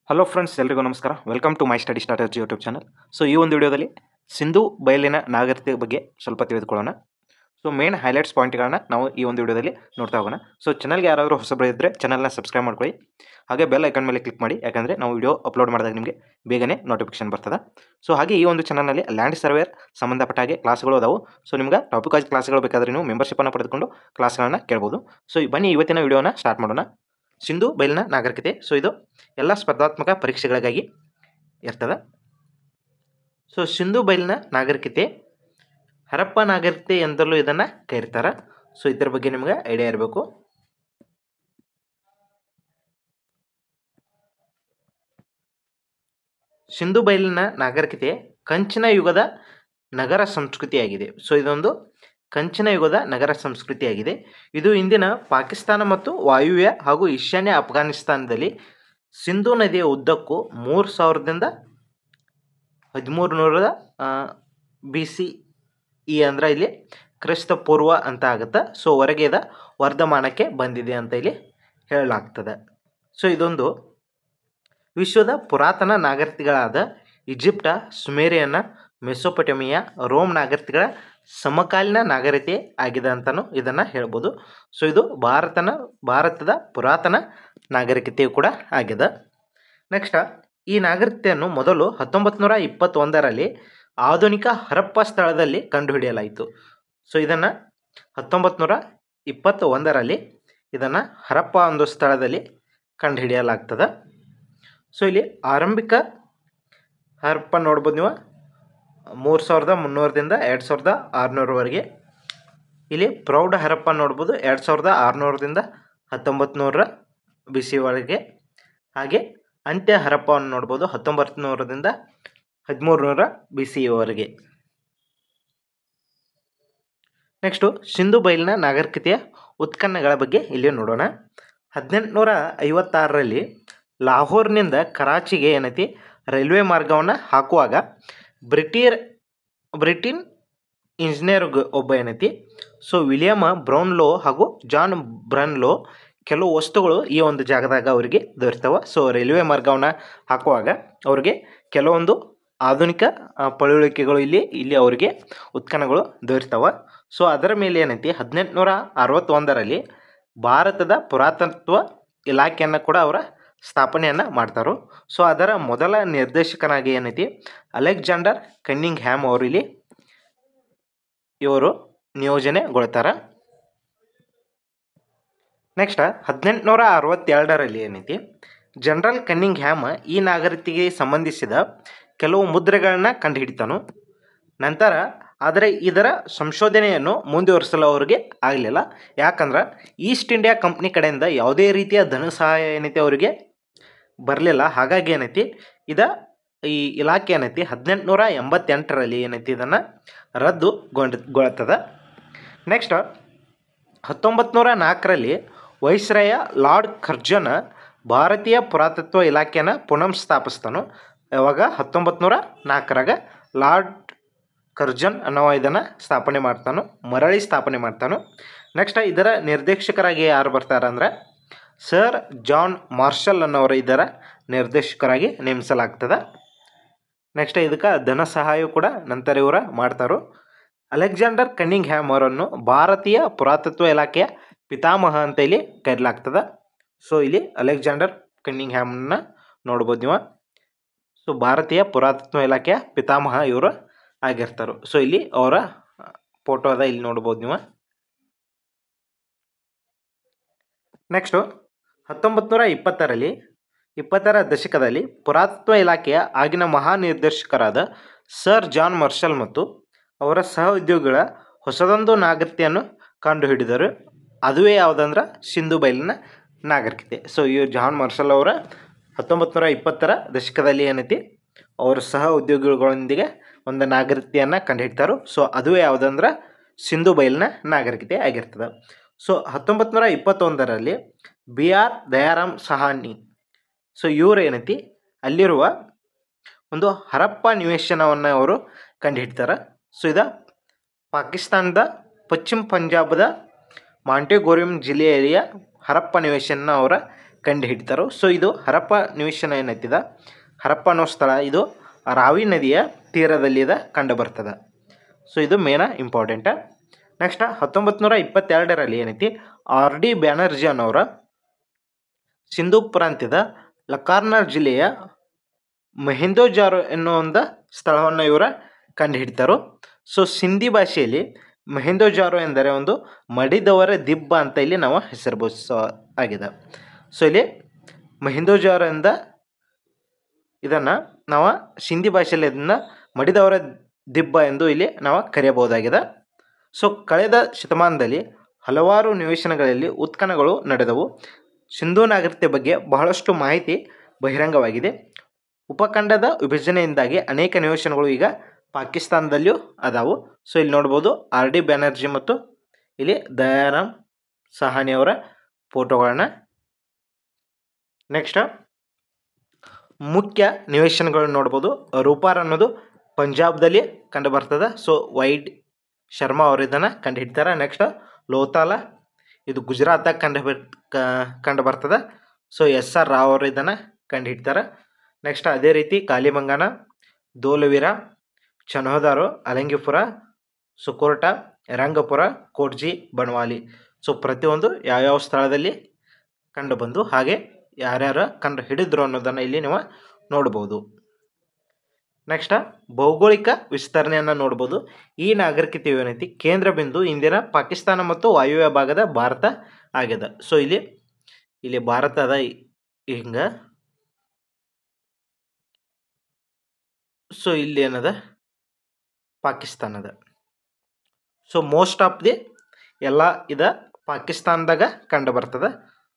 Hello friends, ಎಲ್ರಿಗೂ ನಮಸ್ಕಾರ. Welcome to my study strategy YouTube channel. So ಈ ಒಂದು ವಿಡಿಯೋದಲ್ಲಿ ಸಿಂಧು ಬಯಲಿನ ನಾಗರಿಕತೆ ಬಗ್ಗೆ ಸ್ವಲ್ಪ ತಿಳಿದುಕೊಳ್ಳೋಣ. ಸೊ ಮೇನ್ ಹೈಲೈಟ್ಸ್ ಪಾಯಿಂಟ್ಗಳನ್ನ ನಾವು ಈ ಒಂದು ವಿಡಿಯೋದಲ್ಲಿ ನೋಡ್ತಾ ಹೋಗೋಣ. ಸೊ ಚಾನಲ್ಗೆ ಯಾರಾದರೂ ಹೊಸಬರು ಇದ್ದರೆ ಚಾನಲ್ನ ಸಬ್ಸ್ಕ್ರೈಬ್ ಮಾಡ್ಕೊಳ್ಳಿ, ಹಾಗೆ ಬೆಲ್ ಐಕನ್ ಮೇಲೆ ಕ್ಲಿಕ್ ಮಾಡಿ, ಯಾಕಂದರೆ ನಾವು ವಿಡಿಯೋ ಅಪ್ಲೋಡ್ ಮಾಡಿದಾಗ ನಿಮಗೆ ಬೇಗನೆ ನೋಟಿಫಿಕೇಶನ್ ಬರ್ತದೆ. ಸೊ ಹಾಗೆ ಈ ಒಂದು ಚಾನಲ್ನಲ್ಲಿ ಲ್ಯಾಂಡ್ ಸರ್ವೇರ್ ಸಂಬಂಧಪಟ್ಟ ಹಾಗೆ ಕ್ಲಾಸ್ಗಳು ಅದಾವು. ಸೊ ನಿಮ್ಗೆ ಟಾಪಿಕ್ ವೈಸ್ ಕ್ಲಾಸ್ಗಳು ಬೇಕಾದರೆ ನೀವು ಮೆಂಬರ್ಶಿಪ್ಪನ್ನು ಪಡೆದುಕೊಂಡು ಕ್ಲಾಸ್ಗಳನ್ನ ಕೇಳ್ಬೋದು. ಸೊ ಬನ್ನಿ ಇವತ್ತಿನ ವಿಡಿಯೋನ ಸ್ಟಾರ್ಟ್ ಮಾಡೋಣ. ಸಿಂಧು ಬಯಲಿನ ನಾಗರಿಕತೆ. ಸೊ ಇದು ಎಲ್ಲ ಸ್ಪರ್ಧಾತ್ಮಕ ಪರೀಕ್ಷೆಗಳಿಗಾಗಿ ಇರ್ತದೆ. ಸೊ ಸಿಂಧು ಬಯಲಿನ ನಾಗರಿಕತೆ ಹರಪ್ಪ ನಾಗರಿಕತೆ ಎಂದಲೂ ಇದನ್ನು ಕರೀತಾರೆ. ಸೊ ಇದರ ಬಗ್ಗೆ ನಿಮ್ಗೆ ಐಡಿಯಾ ಇರಬೇಕು. ಸಿಂಧು ಬಯಲಿನ ನಾಗರಿಕತೆ ಕಂಚಿನ ಯುಗದ ನಗರ ಸಂಸ್ಕೃತಿಯಾಗಿದೆ. ಸೊ ಇದೊಂದು ಕಂಚಿನ ಯುಗದ ನಗರ ಸಂಸ್ಕೃತಿಯಾಗಿದೆ. ಇದು ಇಂದಿನ ಪಾಕಿಸ್ತಾನ ಮತ್ತು ವಾಯುವ್ಯ ಹಾಗೂ ಈಶಾನ್ಯ ಅಫ್ಘಾನಿಸ್ತಾನದಲ್ಲಿ ಸಿಂಧು ನದಿಯ ಉದ್ದಕ್ಕೂ 3000ದಿಂದ 1300 BCE ಅಂದರೆ ಇಲ್ಲಿ ಕ್ರಿಸ್ತ ಪೂರ್ವ ಅಂತ ಆಗುತ್ತೆ. ಸೊ ಹೊರಗೆದ ವರ್ಧಮಾನಕ್ಕೆ ಬಂದಿದೆ ಅಂತ ಇಲ್ಲಿ ಹೇಳಲಾಗ್ತದೆ. ಸೊ ಇದೊಂದು ವಿಶ್ವದ ಪುರಾತನ ನಾಗರಿಕತೆಗಳಾದ ಈಜಿಪ್ಟ, ಸುಮೇರಿಯನ್ನ, ಮೆಸೊಪೊಟೇಮಿಯಾ, ರೋಮ್ ನಾಗರಿಕತೆಗಳ ಸಮಕಾಲೀನ ನಾಗರಿಕತೆ ಆಗಿದೆ ಅಂತಲೂ ಇದನ್ನು ಹೇಳ್ಬೋದು. ಸೊ ಇದು ಭಾರತದ ಪುರಾತನ ನಾಗರಿಕತೆಯು ಕೂಡ ಆಗಿದೆ. ನೆಕ್ಸ್ಟ್, ಈ ನಾಗರಿಕತೆಯನ್ನು ಮೊದಲು 1921ರಲ್ಲಿ ಆಧುನಿಕ ಹರಪ್ಪ ಸ್ಥಳದಲ್ಲಿ ಕಂಡುಹಿಡಿಯಲಾಯಿತು. ಸೊ ಇದನ್ನು 1921ರಲ್ಲಿ ಇದನ್ನು ಹರಪ್ಪ ಒಂದು ಸ್ಥಳದಲ್ಲಿ ಕಂಡುಹಿಡಿಯಲಾಗ್ತದೆ. ಸೊ ಇಲ್ಲಿ ಆರಂಭಿಕ ಹರಪ್ಪ ನೋಡ್ಬೋದು ನೀವು 3300ದಿಂದ 2600ವರೆಗೆ. ಇಲ್ಲಿ ಪ್ರೌಢ ಹರಪ್ಪ ನೋಡ್ಬೋದು 2600ದಿಂದ 1900 BC ಒಳಗೆ. ಹಾಗೆ ಅಂತ್ಯ ಹರಪ್ಪವನ್ನು ನೋಡ್ಬೋದು 1900ರಿಂದ 1300 BCವರೆಗೆ. ನೆಕ್ಸ್ಟು ಸಿಂಧು ಬಯಲಿನ ನಾಗರಿಕತೆಯ ಉತ್ಖನಗಳ ಬಗ್ಗೆ ಇಲ್ಲಿ ನೋಡೋಣ. 1856ರಲ್ಲಿ ಲಾಹೋರ್ನಿಂದ ಕರಾಚಿಗೆ ಏನೈತಿ ರೈಲ್ವೆ ಮಾರ್ಗವನ್ನು ಹಾಕುವಾಗ ಬ್ರಿಟಿನ್ ಇಂಜಿನಿಯರ್ ಒಬ್ಬ ಏನೈತಿ ಸೊ ವಿಲಿಯಮ್ ಬ್ರೌನ್ಲೋ ಹಾಗೂ ಜಾನ್ ಬ್ರನ್ಲೋ ಕೆಲವು ವಸ್ತುಗಳು ಈ ಒಂದು ಜಾಗದಾಗ ಅವರಿಗೆ ದೊರೆತವ. ಸೊ ರೈಲ್ವೆ ಮಾರ್ಗವನ್ನು ಹಾಕುವಾಗ ಅವರಿಗೆ ಕೆಲವೊಂದು ಆಧುನಿಕ ಪಳುವಳಿಕೆಗಳು ಇಲ್ಲಿ ಅವರಿಗೆ ಉತ್ಖನಗಳು ದೊರೆತವ. ಸೊ ಅದರ ಮೇಲೆ ಏನೈತಿ 1861ರಲ್ಲಿ ಭಾರತದ ಪುರಾತತ್ವ ಇಲಾಖೆಯನ್ನು ಕೂಡ ಅವರ ಸ್ಥಾಪನೆಯನ್ನು ಮಾಡ್ತಾರೆ. ಸೊ ಅದರ ಮೊದಲ ನಿರ್ದೇಶಕನಾಗಿ ಏನೈತಿ ಅಲೆಕ್ಸಾಂಡರ್ ಕನ್ನಿಂಗ್ಹ್ಯಾಮ್ ಅವರು ಇವರು ನಿಯೋಜನೆಗೊಳ್ತಾರೆ. ನೆಕ್ಸ್ಟ್ 1862ರಲ್ಲಿ ಏನೈತಿ ಜನರಲ್ ಕನ್ನಿಂಗ್ಹ್ಯಾಮ್ ಈ ನಾಗರಿಕತೆಗೆ ಸಂಬಂಧಿಸಿದ ಕೆಲವು ಮುದ್ರೆಗಳನ್ನ ಕಂಡುಹಿಡಿತಾನು. ನಂತರ ಆದರೆ ಇದರ ಸಂಶೋಧನೆಯನ್ನು ಮುಂದುವರಿಸಲು ಅವರಿಗೆ ಆಗಲಿಲ್ಲ. ಯಾಕಂದ್ರೆ ಈಸ್ಟ್ ಇಂಡಿಯಾ ಕಂಪ್ನಿ ಕಡೆಯಿಂದ ಯಾವುದೇ ರೀತಿಯ ಧನ ಸಹಾಯ ಏನೈತಿ ಅವರಿಗೆ ಬರಲಿಲ್ಲ. ಹಾಗಾಗಿ ಏನೈತಿ ಈ ಇಲಾಖೆ ಏನೈತಿ 1888ರಲ್ಲಿ ಏನೈತಿ ಇದನ್ನು ರದ್ದುಗೊಳ್ತದೆ. ನೆಕ್ಸ್ಟ್ 1904ರಲ್ಲಿ ವೈಸ್ರಾಯ ಲಾರ್ಡ್ ಕರ್ಜನ್ ಭಾರತೀಯ ಪುರಾತತ್ವ ಇಲಾಖೆಯನ್ನು ಪುನಃ ಸ್ಥಾಪಿಸ್ತಾನು. ಯಾವಾಗ 1904ರಾಗ ಲಾರ್ಡ್ ಕರ್ಜನ್ ಅನ್ನೋ ಇದನ್ನು ಮರಳಿ ಸ್ಥಾಪನೆ ಮಾಡ್ತಾನು. ನೆಕ್ಸ್ಟ್ ಇದರ ನಿರ್ದೇಶಕರಾಗಿ ಯಾರು ಬರ್ತಾರೆ ಅಂದರೆ ಸರ್ ಜಾನ್ ಮಾರ್ಷಲ್ ಅನ್ನೋರು ಇದರ ನಿರ್ದೇಶಕರಾಗಿ ನೇಮಿಸಲಾಗ್ತದೆ. ನೆಕ್ಸ್ಟ್ ಇದಕ್ಕೆ ಧನ ಸಹಾಯ ಕೂಡ ನಂತರ ಇವರು ಮಾಡ್ತಾರೋ. ಅಲೆಕ್ಸಾಂಡರ್ ಕನ್ನಿಂಗ್ಹ್ಯಾಮ್ ಅವರನ್ನು ಭಾರತೀಯ ಪುರಾತತ್ವ ಇಲಾಖೆಯ ಪಿತಾಮಹ ಅಂತ ಇಲ್ಲಿ ಕರೆಯಲಾಗ್ತದೆ. ಸೊ ಇಲ್ಲಿ ಅಲೆಕ್ಸಾಂಡರ್ ಕನ್ನಿಂಗ್ಹ್ಯಾಮ್ನ ನೋಡ್ಬೋದು ನೀವು. ಸೊ ಭಾರತೀಯ ಪುರಾತತ್ವ ಇಲಾಖೆಯ ಪಿತಾಮಹ ಇವರು ಆಗಿರ್ತಾರೆ. ಸೊ ಇಲ್ಲಿ ಅವರ ಫೋಟೋ ಅದ ಇಲ್ಲಿ ನೋಡ್ಬೋದು ನೀವು. ನೆಕ್ಸ್ಟು 1920ರಲ್ಲಿ 20ರ ದಶಕದಲ್ಲಿ ಪುರಾತತ್ವ ಇಲಾಖೆಯ ಆಗಿನ ಮಹಾನಿರ್ದೇಶಕರಾದ ಸರ್ ಜಾನ್ ಮಾರ್ಷಲ್ ಮತ್ತು ಅವರ ಸಹ ಉದ್ಯೋಗಿಗಳ ಹೊಸದೊಂದು ನಾಗರಿಕತೆಯನ್ನು ಕಂಡುಹಿಡಿದರು. ಅದುವೇ ಯಾವುದಂದ್ರೆ ಸಿಂಧು ಬಯಲಿನ ನಾಗರಿಕತೆ. ಸೊ ಈ ಜಾನ್ ಮಾರ್ಷಲ್ ಅವರ 1920ರ ದಶಕದಲ್ಲಿ ಏನೈತಿ ಅವರ ಸಹ ಉದ್ಯೋಗಿಗಳೊಂದಿಗೆ ಒಂದು ನಾಗರಿಕತೆಯನ್ನು ಕಂಡುಹಿಡ್ತಾರೆ. ಸೊ ಅದುವೇ ಯಾವುದಂದ್ರೆ ಸಿಂಧು ಬಯಲಿನ ನಾಗರಿಕತೆ ಆಗಿರ್ತದೆ. ಸೊ 1921ರಲ್ಲಿ BR ದಯಾರಾಮ್ ಸಹಾನಿ ಸೊ ಇವರು ಏನೈತಿ ಅಲ್ಲಿರುವ ಒಂದು ಹರಪ್ಪ ನಿವೇಶನವನ್ನು ಅವರು ಕಂಡುಹಿಡ್ತಾರೆ. ಸೊ ಇದು ಪಾಕಿಸ್ತಾನದ ಪಶ್ಚಿಮ ಪಂಜಾಬದ ಮಾಂಟೆಗೋರಿಯಂ ಜಿಲ್ಲೆಯ ಹರಪ್ಪ ನಿವೇಶನ ಅವರ ಕಂಡು ಹಿಡಿತಾರೋ. ಸೊ ಇದು ಹರಪ್ಪ ನಿವೇಶನ ಏನೈತಿದ ಹರಪ್ಪ ಅನ್ನೋ ಸ್ಥಳ ಇದು ರಾವಿ ನದಿಯ ತೀರದಲ್ಲಿದ ಕಂಡು ಬರ್ತದೆ. ಸೊ ಇದು ಮೇನ ಇಂಪಾರ್ಟೆಂಟ. ನೆಕ್ಸ್ಟ್ 1922ರಲ್ಲಿ ಏನೈತಿ RD ಬ್ಯಾನರ್ಜಿ ಅನ್ನೋರ ಸಿಂಧೂ ಪ್ರಾಂತ್ಯದ ಲಕಾರ್ನಾರ್ ಜಿಲ್ಲೆಯ ಮಹಿಂದೋಜಾರೋ ಎನ್ನೋ ಒಂದು ಸ್ಥಳವನ್ನು ಇವರ ಕಂಡು ಹಿಡಿತಾರೋ. ಸೊ ಸಿಂಧಿ ಭಾಷೆಯಲ್ಲಿ ಮಹಿಂದೋಜಾರೋ ಎಂದರೆ ಒಂದು ಮಡಿದವರ ದಿಬ್ಬ ಅಂತ ಇಲ್ಲಿ ನಾವು ಹೆಸರುಸ ಆಗಿದೆ. ಸೊ ಇಲ್ಲಿ ಮಹಿಂದೋಜಾರೋ ಎಂದ ಇದನ್ನು ನಾವು ಸಿಂಧಿ ಭಾಷೆಯಲ್ಲಿ ಇದನ್ನು ಮಡಿದವರ ದಿಬ್ಬ ಎಂದು ಇಲ್ಲಿ ನಾವು ಕರೆಯಬಹುದಾಗಿದೆ. ಸೊ ಕಳೆದ ಶತಮಾನದಲ್ಲಿ ಹಲವಾರು ನಿವೇಶನಗಳಲ್ಲಿ ಉತ್ಖನನಗಳು ನಡೆದವು. ಸಿಂಧೂ ನಾಗರಿಕತೆ ಬಗ್ಗೆ ಬಹಳಷ್ಟು ಮಾಹಿತಿ ಬಹಿರಂಗವಾಗಿದೆ. ಉಪಖಂಡದ ವಿಭಜನೆಯಿಂದಾಗಿ ಅನೇಕ ನಿವೇಶನಗಳು ಈಗ ಪಾಕಿಸ್ತಾನದಲ್ಲಿಯೂ ಅದಾವು. ಸೊ ಇಲ್ಲಿ ನೋಡ್ಬೋದು RD ಬ್ಯಾನರ್ಜಿ ಮತ್ತು ಇಲ್ಲಿ ದಯಾರಾಮ್ ಸಹಾನಿಯವರ ಫೋಟೋಗಳನ್ನ. ನೆಕ್ಸ್ಟ್ ಮುಖ್ಯ ನಿವೇಶನಗಳನ್ನು ನೋಡ್ಬೋದು. ರೂಪಾರ್ ಅನ್ನೋದು ಪಂಜಾಬ್ದಲ್ಲಿ ಕಂಡು ಬರ್ತದೆ. ಸೊ ವೈಡ್ ಶರ್ಮಾ ಅವರು ಇದನ್ನು ಕಂಡು ಹಿಡ್ತಾರೆ. ನೆಕ್ಸ್ಟ್ ಲೋತಾಲ ಇದು ಗುಜರಾತ್ದಾಗ ಕಂಡು ಬರ್ತದೆ. ಸೊ SR ರಾವ್ ಅವರು ಇದನ್ನು ಕಂಡು ಹಿಡ್ತಾರೆ. ನೆಕ್ಸ್ಟ್ ಅದೇ ರೀತಿ ಕಾಲಿಬಂಗಾನ, ದೋಲವೀರ, ಚನ್ಹೋದಾರು, ಅಲಂಗಿಪುರ, ಸುಕೋರ್ಟ, ರಂಗಪುರ, ಕೋಟ್ಜಿ, ಬನ್ವಾಲಿ. ಸೊ ಪ್ರತಿಯೊಂದು ಯಾವ್ಯಾವ ಸ್ಥಳದಲ್ಲಿ ಕಂಡು ಬಂದು ಹಾಗೆ ಯಾರ್ಯಾರು ಕಂಡು ಹಿಡಿದ್ರು ಅನ್ನೋದನ್ನು ಇಲ್ಲಿ ನೀವು ನೋಡ್ಬೋದು. ನೆಕ್ಸ್ಟ್ ಭೌಗೋಳಿಕ ವಿಸ್ತರಣೆಯನ್ನು ನೋಡ್ಬೋದು. ಈ ನಾಗರಿಕತೆಯು ಏನೈತಿ ಕೇಂದ್ರ ಬಿಂದು ಇಂದಿನ ಪಾಕಿಸ್ತಾನ ಮತ್ತು ವಾಯುವ್ಯ ಭಾಗದ ಭಾರತ ಆಗಿದೆ. ಸೊ ಇಲ್ಲಿ ಭಾರತ ಅದ ಹಿಂಗೆ. ಸೊ ಇಲ್ಲಿ ಏನದ ಪಾಕಿಸ್ತಾನದ. ಸೊ ಮೋಸ್ಟ್ ಆಫ್ ದಿ ಎಲ್ಲ ಇದು ಪಾಕಿಸ್ತಾನದಾಗ ಕಂಡು ಬರ್ತದೆ.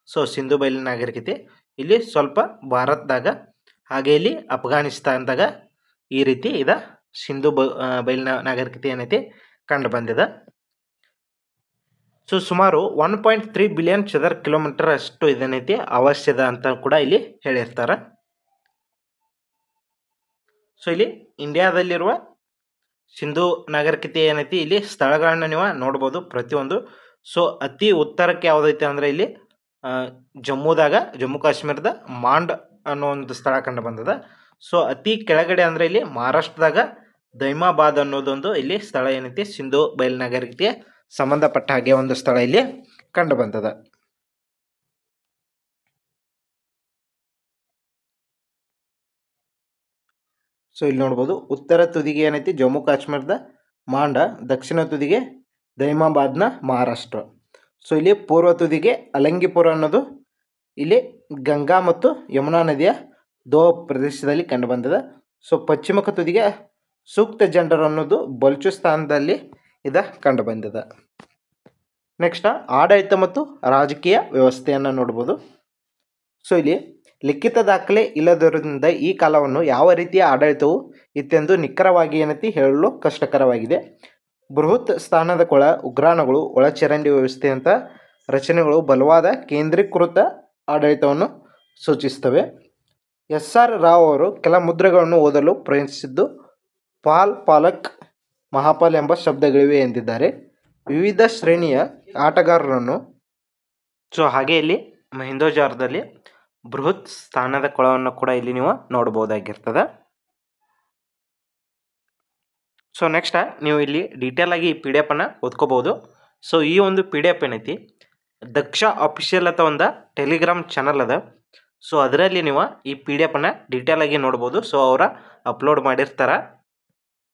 ಸೊ ಸಿಂಧು ಬಯಲಿನ ನಾಗರಿಕತೆ ಇಲ್ಲಿ ಸ್ವಲ್ಪ ಭಾರತದಾಗ ಹಾಗೆ ಇಲ್ಲಿ ಅಫ್ಘಾನಿಸ್ತಾನದಾಗ ಈ ರೀತಿ ಇದು ಸಿಂಧು ಬಯಲಿನ ನಾಗರಿಕತೆ ಏನೈತಿ ಕಂಡು ಬಂದಿದೆ. ಸೊ ಸುಮಾರು 1.3 ಬಿಲಿಯನ್ ಚದರ ಕಿಲೋಮೀಟರ್ ಅಷ್ಟು ಇದೇನೈತಿ ಅವಶ್ಯದ ಅಂತ ಕೂಡ ಇಲ್ಲಿ ಹೇಳಿರ್ತಾರೆ. ಸೊ ಇಲ್ಲಿ ಇಂಡಿಯಾದಲ್ಲಿರುವ ಸಿಂಧು ನಾಗರಿಕತೆ ಏನೈತಿ ಇಲ್ಲಿ ಸ್ಥಳಗಳನ್ನ ನೀವು ನೋಡ್ಬೋದು ಪ್ರತಿಯೊಂದು. ಸೊ ಅತಿ ಉತ್ತರಕ್ಕೆ ಯಾವುದೈತೆ ಅಂದರೆ ಇಲ್ಲಿ ಜಮ್ಮು ಕಾಶ್ಮೀರದ ಮಾಂಡ್ ಅನ್ನೋ ಒಂದು ಸ್ಥಳ ಕಂಡು ಬಂದದ. ಸೊ ಅತಿ ಕೆಳಗಡೆ ಅಂದರೆ ಇಲ್ಲಿ ಮಹಾರಾಷ್ಟ್ರದಾಗ ದೈಮಾಬಾದ್ ಅನ್ನೋದೊಂದು ಇಲ್ಲಿ ಸ್ಥಳ ಏನೈತಿ ಸಿಂಧು ಬಯಲು ನಾಗರಿಕತೆಗೆ ಸಂಬಂಧಪಟ್ಟ ಹಾಗೆ ಒಂದು ಸ್ಥಳ ಇಲ್ಲಿ ಕಂಡು ಬಂದದ. ಸೊ ಇಲ್ಲಿ ನೋಡ್ಬೋದು ಉತ್ತರ ತುದಿಗೆ ಏನೈತಿ ಜಮ್ಮು ಕಾಶ್ಮೀರದ ಮಾಂಡ, ದಕ್ಷಿಣ ತುದಿಗೆ ದೈಮಾಬಾದ್ನ ಮಹಾರಾಷ್ಟ್ರ. ಸೊ ಇಲ್ಲಿ ಪೂರ್ವ ತುದಿಗೆ ಅಲಂಗಿಪುರ ಅನ್ನೋದು ಇಲ್ಲಿ ಗಂಗಾ ಮತ್ತು ಯಮುನಾ ನದಿಯ ದೋ ಪ್ರದೇಶದಲ್ಲಿ ಕಂಡು ಬಂದಿದೆ. ಸೊ ಪಶ್ಚಿಮ ತುದಿಗೆ ಸೂಕ್ತ ಜಂಡರ್ ಅನ್ನೋದು ಬಲೂಚಿಸ್ತಾನದಲ್ಲಿ ಇದು ಕಂಡು ಬಂದಿದೆ. ನೆಕ್ಸ್ಟ್ ಆಡಳಿತ ಮತ್ತು ರಾಜಕೀಯ ವ್ಯವಸ್ಥೆಯನ್ನು ನೋಡ್ಬೋದು. ಸೊ ಇಲ್ಲಿ ಲಿಖಿತ ದಾಖಲೆ ಇಲ್ಲದಿರುವುದರಿಂದ ಈ ಕಾಲವನ್ನು ಯಾವ ರೀತಿಯ ಆಡಳಿತವು ಇತ್ತೆಂದು ನಿಖರವಾಗಿ ಏನೈತಿ ಹೇಳಲು ಕಷ್ಟಕರವಾಗಿದೆ. ಬೃಹತ್ ಸ್ಥಾನದ ಉಗ್ರಾಣಗಳು, ಒಳಚರಂಡಿ ವ್ಯವಸ್ಥೆಯಂಥ ರಚನೆಗಳು ಬಲವಾದ ಕೇಂದ್ರೀಕೃತ ಆಡಳಿತವನ್ನು ಸೂಚಿಸುತ್ತವೆ. SR ರಾವ್ ಅವರು ಕೆಲ ಮುದ್ರೆಗಳನ್ನು ಓದಲು ಪ್ರಯತ್ನಿಸಿದ್ದು ಪಾಲ್, ಪಾಲಕ್, ಮಹಾಪಾಲ್ ಎಂಬ ಶಬ್ದಗಳಿವೆ ಎಂದಿದ್ದಾರೆ. ವಿವಿಧ ಶ್ರೇಣಿಯ ಆಟಗಾರರನ್ನು ಸೊ ಹಾಗೆ ಇಲ್ಲಿ ಮಹಿಂದೋಜಾರದಲ್ಲಿ ಬೃಹತ್ ಸ್ಥಾನದ ಕೊಳವನ್ನು ಕೂಡ ಇಲ್ಲಿ ನೀವು ನೋಡ್ಬೋದಾಗಿರ್ತದೆ. ಸೊ ನೆಕ್ಸ್ಟ್ ನೀವು ಇಲ್ಲಿ ಡೀಟೇಲ್ ಆಗಿ ಈ PDF ಅನ್ನು ಓದ್ಕೋಬೋದು. ಸೊ ಈ ಒಂದು PDF ಏನೈತಿ ದಕ್ಷ ಅಫಿಷಿಯಲ್ ಅಥವಾ ಒಂದು ಟೆಲಿಗ್ರಾಮ್ ಚಾನಲ್ ಅದ. ಸೊ ಅದರಲ್ಲಿ ನೀವು ಈ PDF ಅನ್ನು ಡೀಟೇಲ್ ಆಗಿ ನೋಡ್ಬೋದು. ಸೊ ಅವರ ಅಪ್ಲೋಡ್ ಮಾಡಿರ್ತಾರೆ.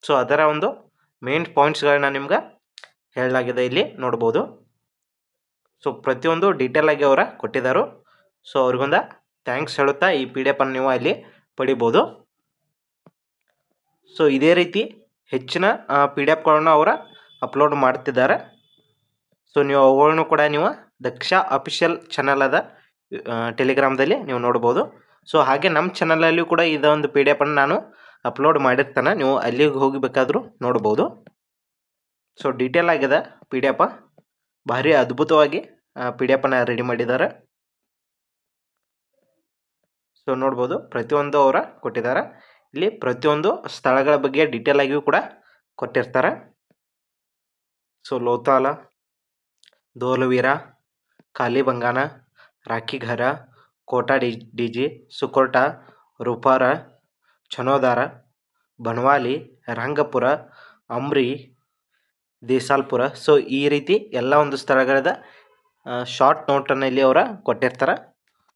ಸೊ ಅದರ ಒಂದು ಮೇನ್ ಪಾಯಿಂಟ್ಸ್ಗಳನ್ನ ನಿಮ್ಗೆ ಹೇಳಲಾಗಿದೆ ಇಲ್ಲಿ ನೋಡ್ಬೋದು. ಸೊ ಪ್ರತಿಯೊಂದು ಡೀಟೇಲ್ ಆಗಿ ಅವರ ಕೊಟ್ಟಿದ್ದಾರೆ. ಸೊ ಅವ್ರಿಗೊಂದು ಥ್ಯಾಂಕ್ಸ್ ಹೇಳುತ್ತಾ ಈ PDF ಅನ್ನು ನೀವು ಅಲ್ಲಿ ಪಡಿಬೋದು. ಸೊ ಇದೇ ರೀತಿ ಹೆಚ್ಚಿನ PDF ಅವರ ಅಪ್ಲೋಡ್ ಮಾಡ್ತಿದ್ದಾರೆ. ಸೊ ನೀವು ಅವುಗಳನ್ನು ಕೂಡ ನೀವು ದಕ್ಷ ಅಫಿಷಿಯಲ್ ಚಾನಲ್ ಅದ ಟೆಲಿಗ್ರಾಮ್ದಲ್ಲಿ ನೀವು ನೋಡ್ಬೋದು. ಸೊ ಹಾಗೆ ನಮ್ಮ ಚಾನಲಲ್ಲಿ ಕೂಡ ಇದೊಂದು PDF ಅನ್ನು ನಾನು ಅಪ್ಲೋಡ್ ಮಾಡಿರ್ತಾನೆ, ನೀವು ಅಲ್ಲಿಗೆ ಹೋಗಬೇಕಾದ್ರೂ ನೋಡ್ಬೋದು. ಸೊ ಡೀಟೇಲ್ ಆಗಿದೆ PDF, ಭಾರಿ ಅದ್ಭುತವಾಗಿ PDF ಅನ್ನು ರೆಡಿ ಮಾಡಿದ್ದಾರೆ. ಸೊ ನೋಡ್ಬೋದು ಪ್ರತಿಯೊಂದು ಅವರ ಕೊಟ್ಟಿದ್ದಾರೆ. ಇಲ್ಲಿ ಪ್ರತಿಯೊಂದು ಸ್ಥಳಗಳ ಬಗ್ಗೆ ಡೀಟೇಲ್ ಆಗಿಯೂ ಕೂಡ ಕೊಟ್ಟಿರ್ತಾರೆ. So Lothal, Dholavira, Kalibangan, Rakhigarhi, Kot Diji, Surkotada, Ropar, Chanhudaro, Banawali, Rangpur, Amri, Desalpur. So ಈ ರೀತಿ ಎಲ್ಲ ಒಂದು ಸ್ಥಳಗಳದ ಶಾರ್ಟ್ ನೋಟನ್ನು ಇಲ್ಲಿ ಅವರ ಕೊಟ್ಟಿರ್ತಾರೆ.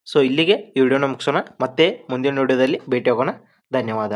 ಸೊ ಇಲ್ಲಿಗೆ ಈ ವಿಡಿಯೋನ ಮುಗಿಸೋಣ. ಮತ್ತೆ ಮುಂದಿನ ವಿಡಿಯೋದಲ್ಲಿ ಭೇಟಿ ಆಗೋಣ. ಧನ್ಯವಾದ.